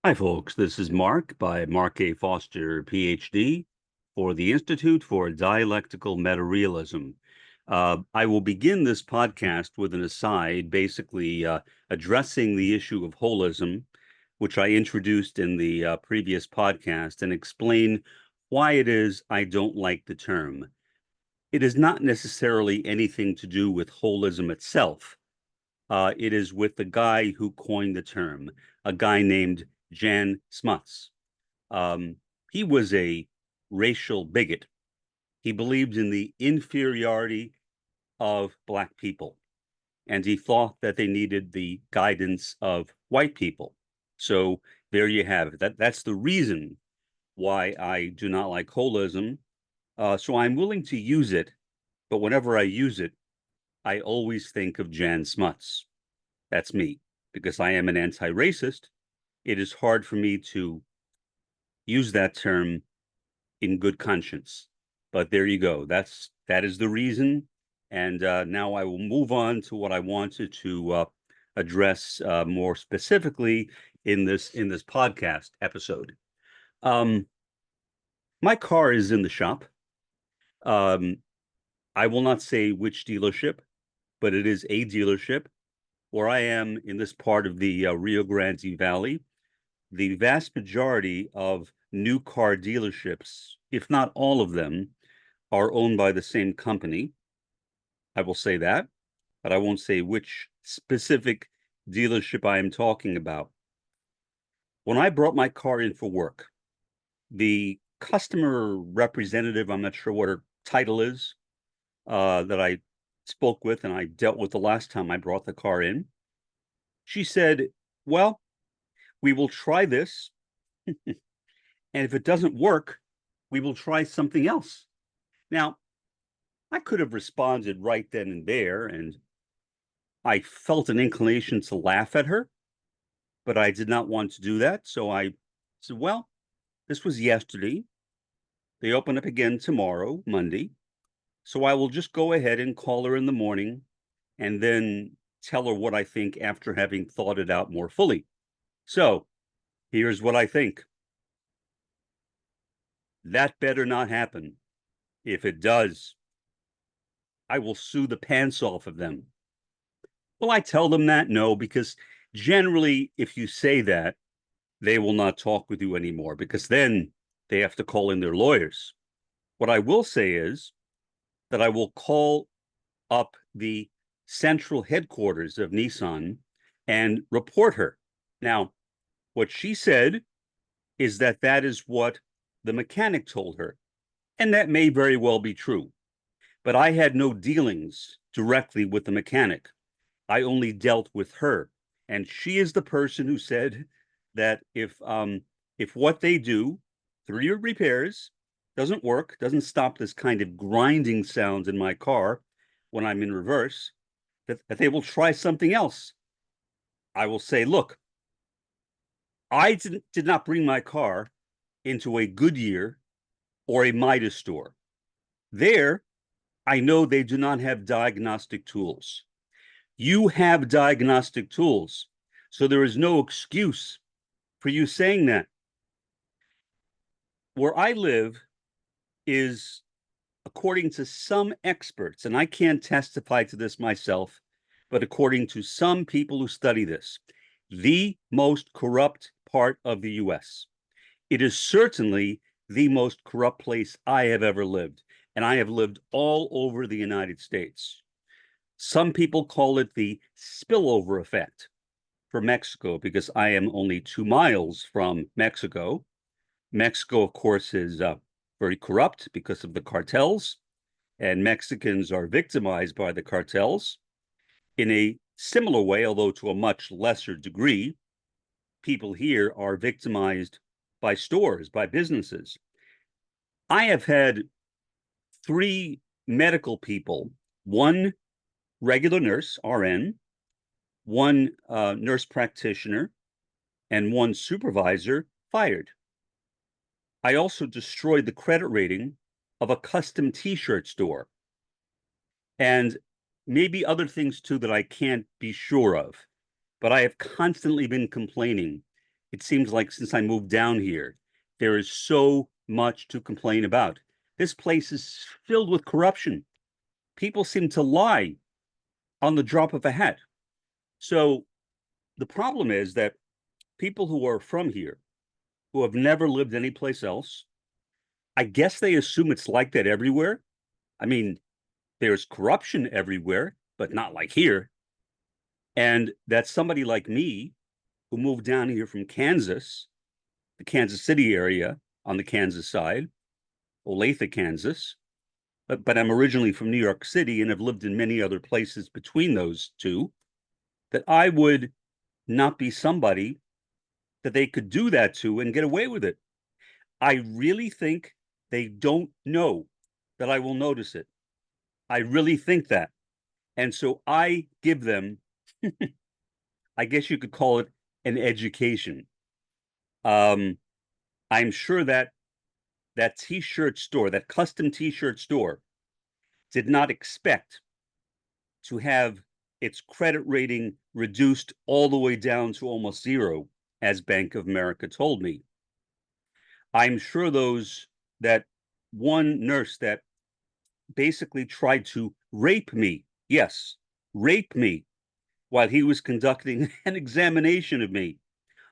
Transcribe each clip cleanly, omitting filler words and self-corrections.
Hi, folks. This is Mark by Mark A. Foster, Ph.D., for the Institute for Dialectical Meta-Realism. I will begin this podcast with an aside, basically addressing the issue of holism, which I introduced in the previous podcast, and explain why it is I don't like the term. It is not necessarily anything to do with holism itself. It is with the guy who coined the term, a guy named Jan Smuts. He was a racial bigot. He believed in the inferiority of Black people, and he thought that they needed the guidance of white people. So there you have it. That's the reason why I do not like holism. So I'm willing to use it, but whenever I use it, I always think of Jan Smuts. That's me, because I am an anti-racist. It is hard for me to use that term in good conscience. But there you go. That is the reason. And now I will move on to what I wanted to address more specifically in this podcast episode. Um, my car is in the shop. Um, I will not say which dealership, but it is a dealership where I am in this part of the Rio Grande Valley. The vast majority of new car dealerships, if not all of them, are owned by the same company. I will say that, but I won't say which specific dealership I am talking about. When I brought my car in for work, the customer representative, I'm not sure what her title is, that I spoke with and I dealt with the last time I brought the car in, she said, well, we will try this. And if it doesn't work, we will try something else. Now, I could have responded right then and there, and I felt an inclination to laugh at her, but I did not want to do that. So I said, well, this was yesterday. They open up again tomorrow, Monday. So I will just go ahead and call her in the morning and then tell her what I think after having thought it out more fully. So here's what I think. That better not happen. If it does, I will sue the pants off of them. Will I tell them that? No, because generally, if you say that, they will not talk with you anymore because then they have to call in their lawyers. What I will say is that I will call up the central headquarters of Nissan and report her. Now, what she said is that that is what the mechanic told her. And that may very well be true. But I had no dealings directly with the mechanic. I only dealt with her. And she is the person who said that if what they do through your repairs doesn't work, doesn't stop this kind of grinding sound in my car when I'm in reverse, that they will try something else. I will say, look, I did not bring my car into a Goodyear or a Midas store. There, I know they do not have diagnostic tools. You have diagnostic tools. So there is no excuse for you saying that. Where I live is, according to some experts, and I can't testify to this myself, but according to some people who study this, the most corrupt part of the US. It is certainly the most corrupt place I have ever lived, and I have lived all over the United States. Some people call it the spillover effect for Mexico because I am only 2 miles from Mexico. Mexico, of course, is very corrupt because of the cartels, and Mexicans are victimized by the cartels in a similar way, although to a much lesser degree. People here are victimized by stores, by businesses. I have had 3 medical people, one regular nurse, RN, one nurse practitioner, and one supervisor fired. I also destroyed the credit rating of a custom t-shirt store. And maybe other things too that I can't be sure of. But I have constantly been complaining it seems like since I moved down here, there is so much to complain about. This place is filled with corruption. People seem to lie on the drop of a hat. So the problem is that people who are from here, who have never lived anyplace else, I guess they assume it's like that everywhere. I mean, there's corruption everywhere, but not like here. And that somebody like me, who moved down here from Kansas, the Kansas City area on the Kansas side, Olathe, Kansas, but I'm originally from New York City and have lived in many other places between those two, that I would not be somebody that they could do that to and get away with it. I really think they don't know that I will notice it. I really think that. And so I give them, I guess you could call it an education. Um, I'm sure that that t-shirt store, that custom t-shirt store, did not expect to have its credit rating reduced all the way down to almost zero, as Bank of America told me. I'm sure that one nurse that basically tried to rape me, yes, rape me, while he was conducting an examination of me.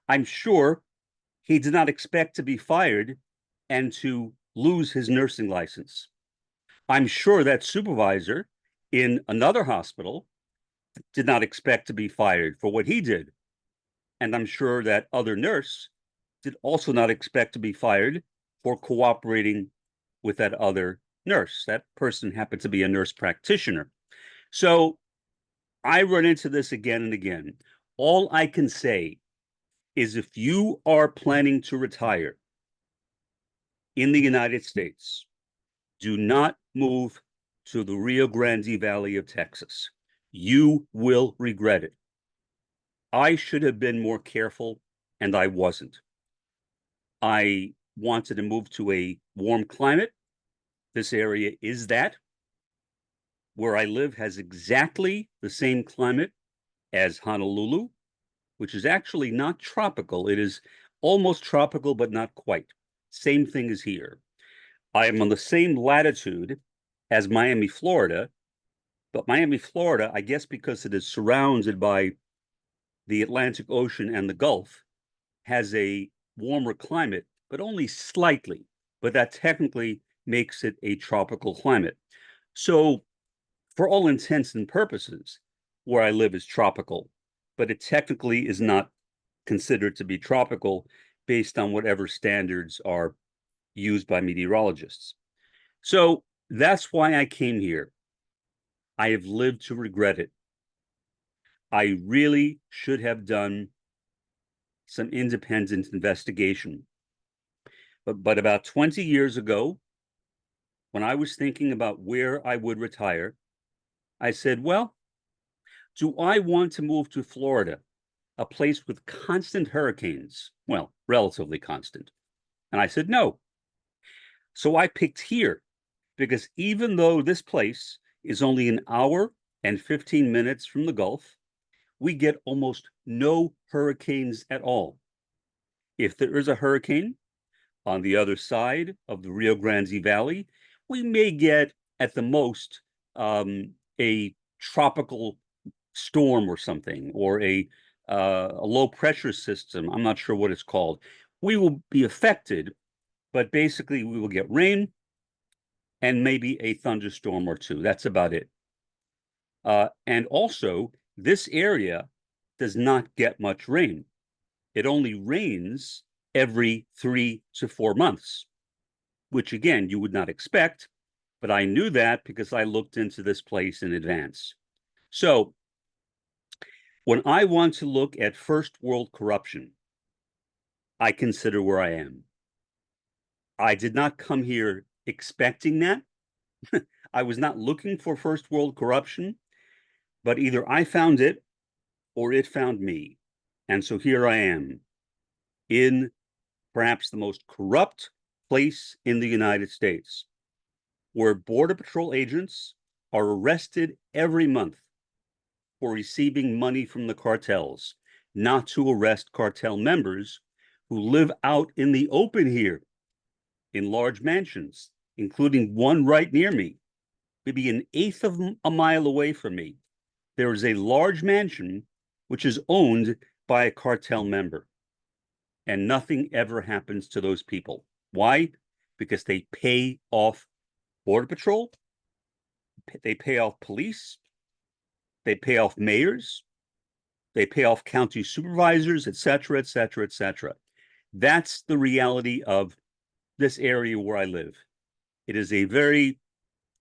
I'm sure he did not expect to be fired and to lose his nursing license. I'm sure that supervisor in another hospital did not expect to be fired for what he did. And I'm sure that other nurse did also not expect to be fired for cooperating with that other nurse. That person happened to be a nurse practitioner. So I run into this again and again. All I can say is if you are planning to retire in the United States, do not move to the Rio Grande Valley of Texas. You will regret it. I should have been more careful, and I wasn't. I wanted to move to a warm climate. This area is that. Where I live has exactly the same climate as Honolulu, which is actually not tropical. It is almost tropical, but not quite. Same thing as here. I am on the same latitude as Miami, Florida, but Miami, Florida, I guess because it is surrounded by the Atlantic Ocean and the Gulf, has a warmer climate, but only slightly. But that technically makes it a tropical climate. So, for all intents and purposes, where I live is tropical, but it technically is not considered to be tropical based on whatever standards are used by meteorologists. So that's why I came here. I have lived to regret it. I really should have done some independent investigation. But about 20 years ago, when I was thinking about where I would retire, I said, well, do I want to move to Florida, a place with constant hurricanes? Well, relatively constant. And I said, no. So I picked here because even though this place is only an hour and 15 minutes from the Gulf, we get almost no hurricanes at all. If there is a hurricane on the other side of the Rio Grande Valley, we may get at the most a tropical storm or something, or a low pressure system. I'm not sure what it's called. We will be affected, but basically we will get rain and maybe a thunderstorm or two. That's about it. And also, this area does not get much rain. It only rains every 3 to 4 months, which again, you would not expect, but I knew that because I looked into this place in advance. So when I want to look at first world corruption, I consider where I am. I did not come here expecting that. I was not looking for first world corruption, but either I found it or it found me. And so here I am in perhaps the most corrupt place in the United States, where Border Patrol agents are arrested every month for receiving money from the cartels, not to arrest cartel members who live out in the open here in large mansions, including one right near me, maybe an eighth of a mile away from me. There is a large mansion which is owned by a cartel member, and nothing ever happens to those people. Why? Because they pay off Border Patrol, they pay off police, they pay off mayors, they pay off county supervisors, et cetera, et cetera, et cetera. That's the reality of this area where I live. It is a very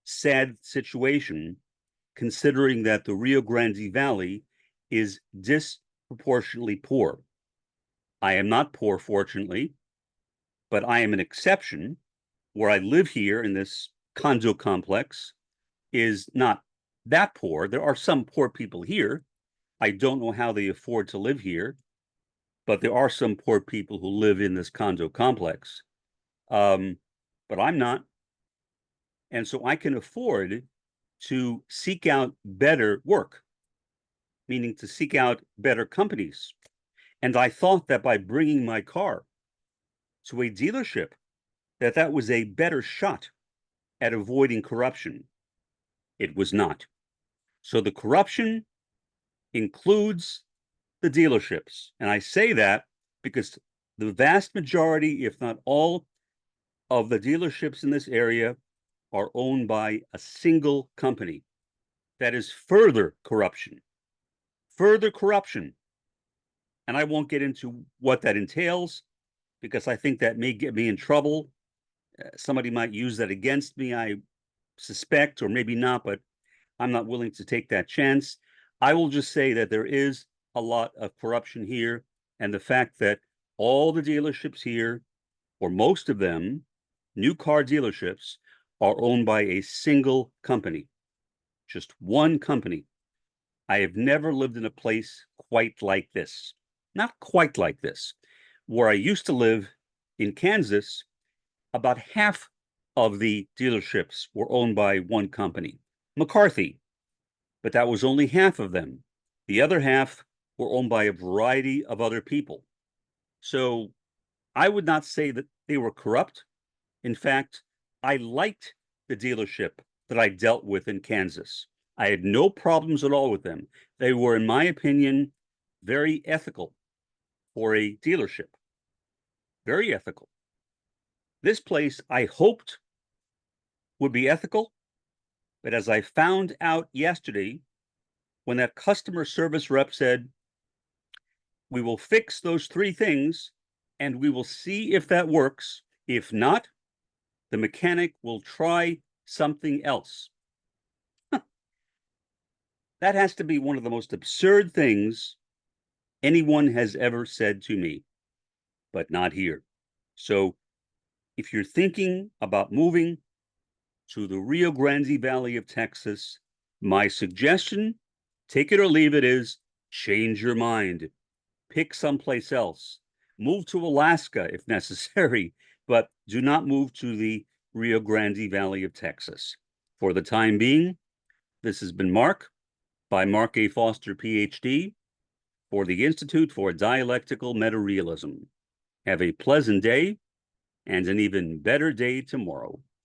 sad situation, considering that the Rio Grande Valley is disproportionately poor. I am not poor, fortunately, but I am an exception. Where I live here in this condo complex is not that poor. There are some poor people here. I don't know how they afford to live here, but there are some poor people who live in this condo complex. But I'm not. And so I can afford to seek out better work, meaning to seek out better companies. And I thought that by bringing my car to a dealership, that was a better shot at avoiding corruption. It was not. So the corruption includes the dealerships. And I say that because the vast majority, if not all, of the dealerships in this area are owned by a single company. That is further corruption. Further corruption. And I won't get into what that entails because I think that may get me in trouble. Somebody might use that against me, I suspect, or maybe not, but I'm not willing to take that chance. I will just say that there is a lot of corruption here, and the fact that all the dealerships here, or most of them, new car dealerships, are owned by a single company, just one company. I have never lived in a place quite like this. Not quite like this. Where I used to live in Kansas, about half of the dealerships were owned by one company, McCarthy, but that was only half of them. The other half were owned by a variety of other people. So I would not say that they were corrupt. In fact, I liked the dealership that I dealt with in Kansas. I had no problems at all with them. They were, in my opinion, very ethical for a dealership. Very ethical. This place I hoped would be ethical, but as I found out yesterday, when that customer service rep said, we will fix those three things and we will see if that works. If not, the mechanic will try something else. That has to be one of the most absurd things anyone has ever said to me, but not here. So if you're thinking about moving to the Rio Grande Valley of Texas, my suggestion, take it or leave it, is change your mind. Pick someplace else. Move to Alaska if necessary, but do not move to the Rio Grande Valley of Texas. For the time being, this has been Mark by Mark A. Foster, Ph.D., for the Institute for Dialectical Metarealism. Have a pleasant day and an even better day tomorrow.